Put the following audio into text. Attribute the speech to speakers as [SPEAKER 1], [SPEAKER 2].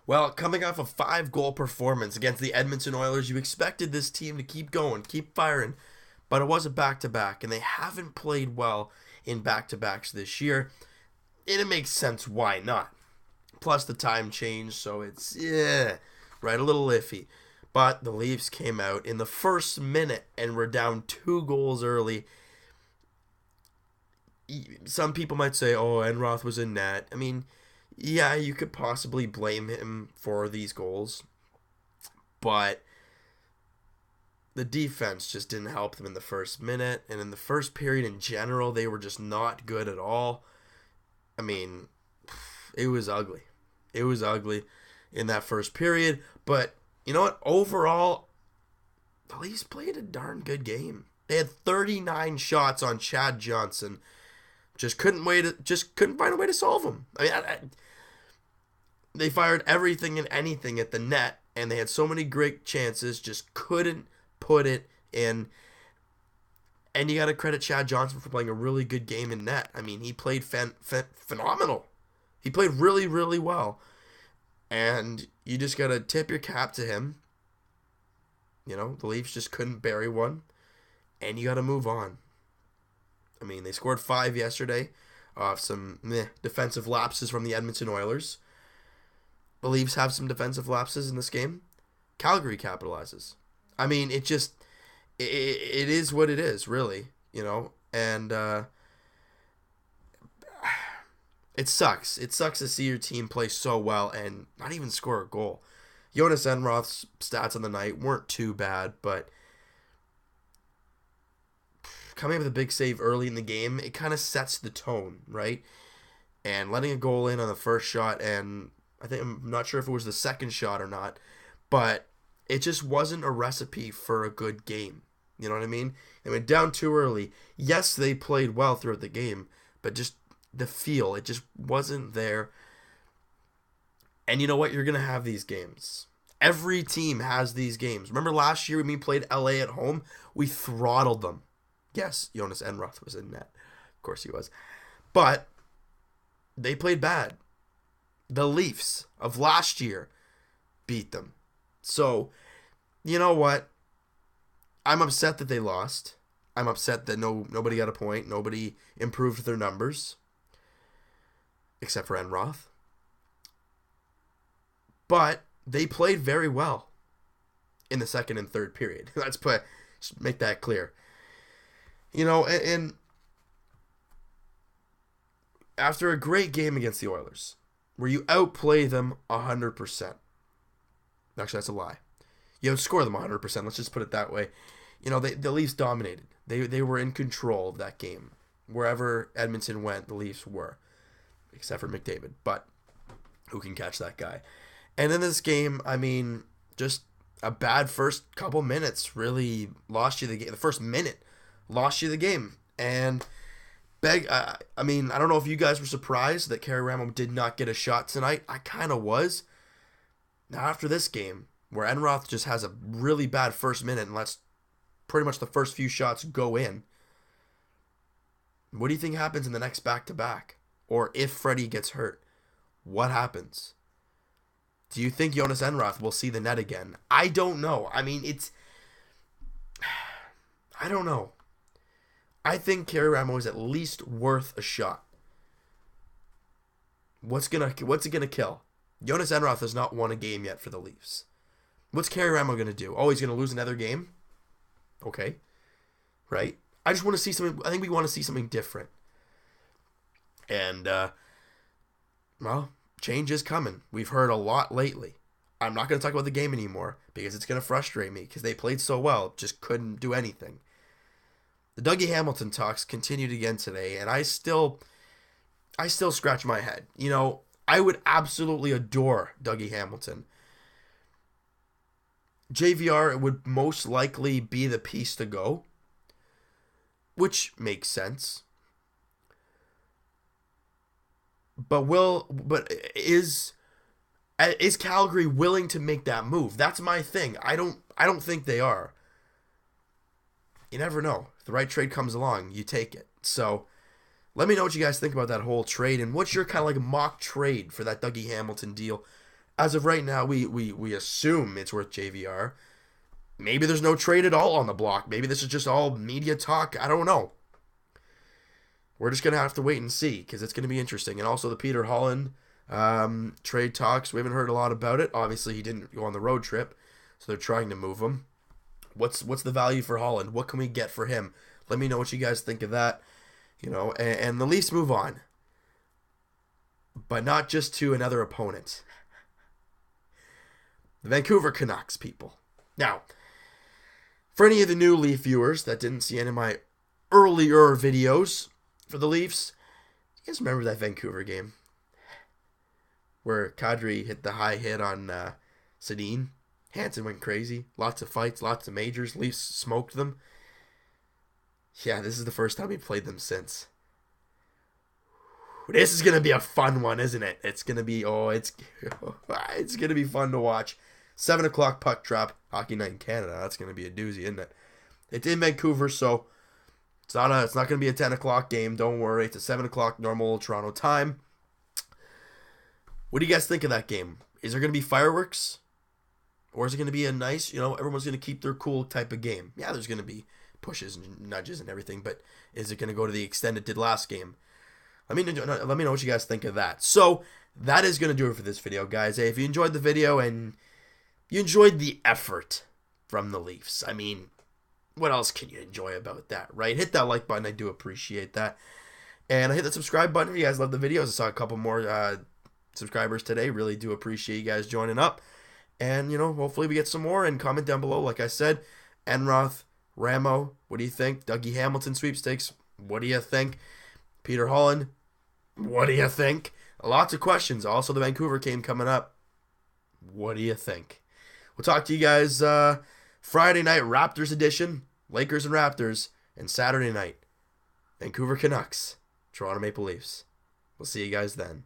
[SPEAKER 1] Well, coming off a 5 goal performance against the Edmonton Oilers, you expected this team to keep going, keep firing, but it was a back to back, and they haven't played well in back to backs this year. And it makes sense why not. Plus, the time changed, so it's, right, a little iffy. But the Leafs came out in the first minute and were down 2 goals early. Some people might say, oh, Enroth was in net. I mean, yeah, you could possibly blame him for these goals, but the defense just didn't help them in the first minute, and in the first period in general, they were just not good at all. I mean, it was ugly. It was ugly in that first period, but you know what? Overall, the Leafs played a darn good game. They had 39 shots on Chad Johnson. Just couldn't find a way to solve them. I mean, they fired everything and anything at the net, and they had so many great chances, just couldn't put it in. And you got to credit Chad Johnson for playing a really good game in net. I mean, he played phenomenal. He played really, really well. And you just got to tip your cap to him. You know, the Leafs just couldn't bury one. And you got to move on. I mean, they scored 5 yesterday off some defensive lapses from the Edmonton Oilers. The Leafs have some defensive lapses in this game. Calgary capitalizes. I mean, it is what it is, really, you know, and it sucks. It sucks to see your team play so well and not even score a goal. Jonas Enroth's stats on the night weren't too bad, but coming up with a big save early in the game, it kind of sets the tone, right? And letting a goal in on the first shot, and I'm not sure if it was the second shot or not, but it just wasn't a recipe for a good game. You know what I mean? They went down too early. Yes, they played well throughout the game, but just the feel, it just wasn't there. And you know what? You're going to have these games. Every team has these games. Remember last year when we played LA at home? We throttled them. Yes, Jonas Enroth was in net. Of course he was. But they played bad. The Leafs of last year beat them. So, you know what? I'm upset that they lost. I'm upset that nobody got a point. Nobody improved their numbers. Except for Enroth. But they played very well in the second and third period. Let's make that clear. You know, and after a great game against the Oilers, where you outplay them 100%. Actually, that's a lie. You outscore them 100%. Let's just put it that way. You know, the Leafs dominated. They were in control of that game. Wherever Edmonton went, the Leafs were. Except for McDavid. But who can catch that guy? And in this game, I mean, just a bad first couple minutes really lost you the game. The first minute lost you the game. And I don't know if you guys were surprised that Carey Ramo did not get a shot tonight. I kind of was. Now, after this game, where Enroth just has a really bad first minute and lets pretty much the first few shots go in, what do you think happens in the next back-to-back? Or if Freddie gets hurt, what happens? Do you think Jonas Enroth will see the net again? I don't know. I mean, I don't know. I think Carey Ramo is at least worth a shot. What's it gonna kill? Jonas Enroth has not won a game yet for the Leafs. What's Carey Ramo gonna do? Oh, he's gonna lose another game? Okay. Right? I just want to see something. I think we want to see something different. And, well, change is coming. We've heard a lot lately. I'm not going to talk about the game anymore because it's going to frustrate me because they played so well, just couldn't do anything. The Dougie Hamilton talks continued again today, and I still scratch my head. You know, I would absolutely adore Dougie Hamilton. JVR would most likely be the piece to go, which makes sense. But is Calgary willing to make that move? That's my thing. I don't think they are. You never know. If the right trade comes along, you take it. So let me know what you guys think about that whole trade and what's your kind of like mock trade for that Dougie Hamilton deal. As of right now, we assume it's worth JVR. Maybe there's no trade at all on the block. Maybe this is just all media talk. I don't know. We're just going to have to wait and see because it's going to be interesting. And also the Peter Holland trade talks. We haven't heard a lot about it. Obviously, he didn't go on the road trip, so they're trying to move him. What's the value for Holland? What can we get for him? Let me know what you guys think of that. And the Leafs move on. But not just to another opponent. The Vancouver Canucks, people. Now, for any of the new Leaf viewers that didn't see any of my earlier videos for the Leafs, you guys remember that Vancouver game? Where Kadri hit the high hit on Sedin. Hansen went crazy. Lots of fights, lots of majors. Leafs smoked them. Yeah, this is the first time we played them since. This is going to be a fun one, isn't it? It's going to be, it's going to be fun to watch. 7 o'clock puck drop, Hockey Night in Canada. That's going to be a doozy, isn't it? It's in Vancouver, so it's not going to be a 10 o'clock game. Don't worry. It's a 7 o'clock normal Toronto time. What do you guys think of that game? Is there going to be fireworks? Or is it going to be a nice, everyone's going to keep their cool type of game? Yeah, there's going to be pushes and nudges and everything, but is it going to go to the extent it did last game? Let me know what you guys think of that. So, that is going to do it for this video, guys. Hey, if you enjoyed the video and you enjoyed the effort from the Leafs, I mean, what else can you enjoy about that, right? Hit that like button. I do appreciate that. And hit that subscribe button if you guys love the videos. I saw a couple more subscribers today. Really do appreciate you guys joining up. And, hopefully we get some more. And comment down below, like I said, Enroth, Ramo, what do you think? Dougie Hamilton sweepstakes, what do you think? Peter Holland, what do you think? Lots of questions. Also, the Vancouver game coming up. What do you think? We'll talk to you guys Friday night, Raptors edition, Lakers and Raptors, and Saturday night, Vancouver Canucks, Toronto Maple Leafs. We'll see you guys then.